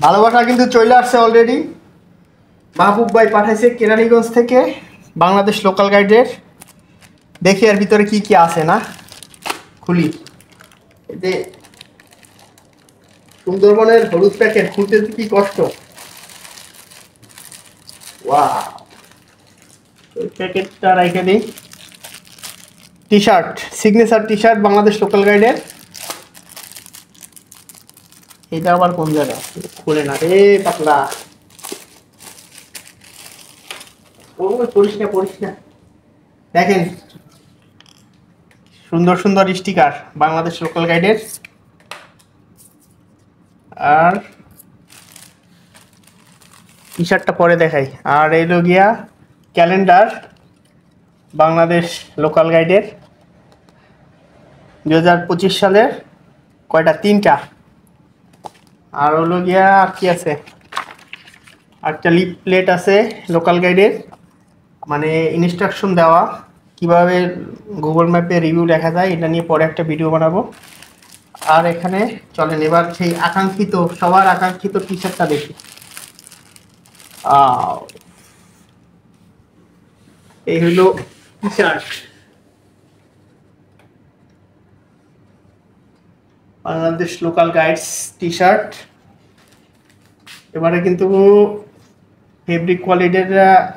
ভালোবাসা কিন্তু চলে আসছে অলরেডি। মাহবুব ভাই পাঠাইছে কেরানীগঞ্জ থেকে বাংলাদেশ লোকাল গাইডের। দেখি এর ভিতরে কি কি আছে না, খুলি। এই যে সুন্দরবনের হলুদ প্যাকেট, খুলতে কি কষ্ট। ওয়াও, এই প্যাকেটটা রেখে দিই। T shirt, signature T shirt Bangladesh local গাইডের। এটা আবার কোন জায়গা, খুলে না রে পাতলা। ও পড়িস না পড়িস না। দেখেন সুন্দর সুন্দর স্টিকার বাংলাদেশ লোকাল গাইডের। আর টি শার্টটা পরে দেখাই। আর এলো গিয়া ক্যালেন্ডার বাংলাদেশ লোকাল গাইডের 2025 সালের। কয়টা? 3টা। আর হলো গিয়া কি আছে, একটা লিপ প্লেট আছে লোকাল গাইডের, মানে ইনস্ট্রাকশন দেওয়া কিভাবে গুগল ম্যাপে রিভিউ লেখা যায়, এটা নিয়ে পরে একটা ভিডিও বানাবো। আর এখানে চলেন এবার সেই আকাঙ্ক্ষিত, সবার আকাঙ্ক্ষিত টি শার্টটা দেখি। এই হলো T shirt, Bangladesh local guides T shirt. এবারে কিন্তু ফেব্রিক কোয়ালিটির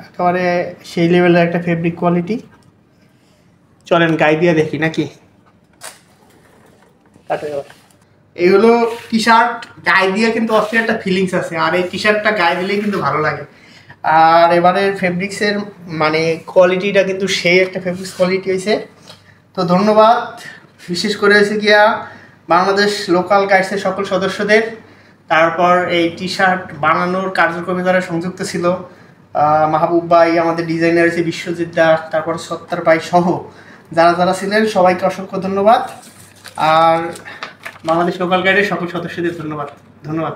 একেবারে সেই লেভেলের একটা ফেব্রিক কোয়ালিটি। চলেন গায়ে দিয়ে দেখি নাকি। এই হলো টি শার্ট, গায়ে দিয়ে কিন্তু অস্থির একটা ফিলিংস আছে। আর এই টি শার্টটা গায়ে দিলেই কিন্তু ভালো লাগে। আর এবারে ফেব্রিক্সের মানে কোয়ালিটিটা কিন্তু সেই একটা ফেব্রিক্স কোয়ালিটি হয়েছে। তো ধন্যবাদ বিশেষ করে হয়েছে গিয়া বাংলাদেশ লোকাল গাইডসের সকল সদস্যদের। তারপর এই টি শার্ট বানানোর কার্যক্রমে যারা সংযুক্ত ছিল, মাহবুব ভাই, আমাদের ডিজাইনার হয়েছে বিশ্বজিৎ দা, তারপর সত্তার ভাই সহ যারা যারা ছিলেন সবাইকে অসংখ্য ধন্যবাদ। আর বাংলাদেশ লোকাল গাইডের সকল সদস্যদের ধন্যবাদ।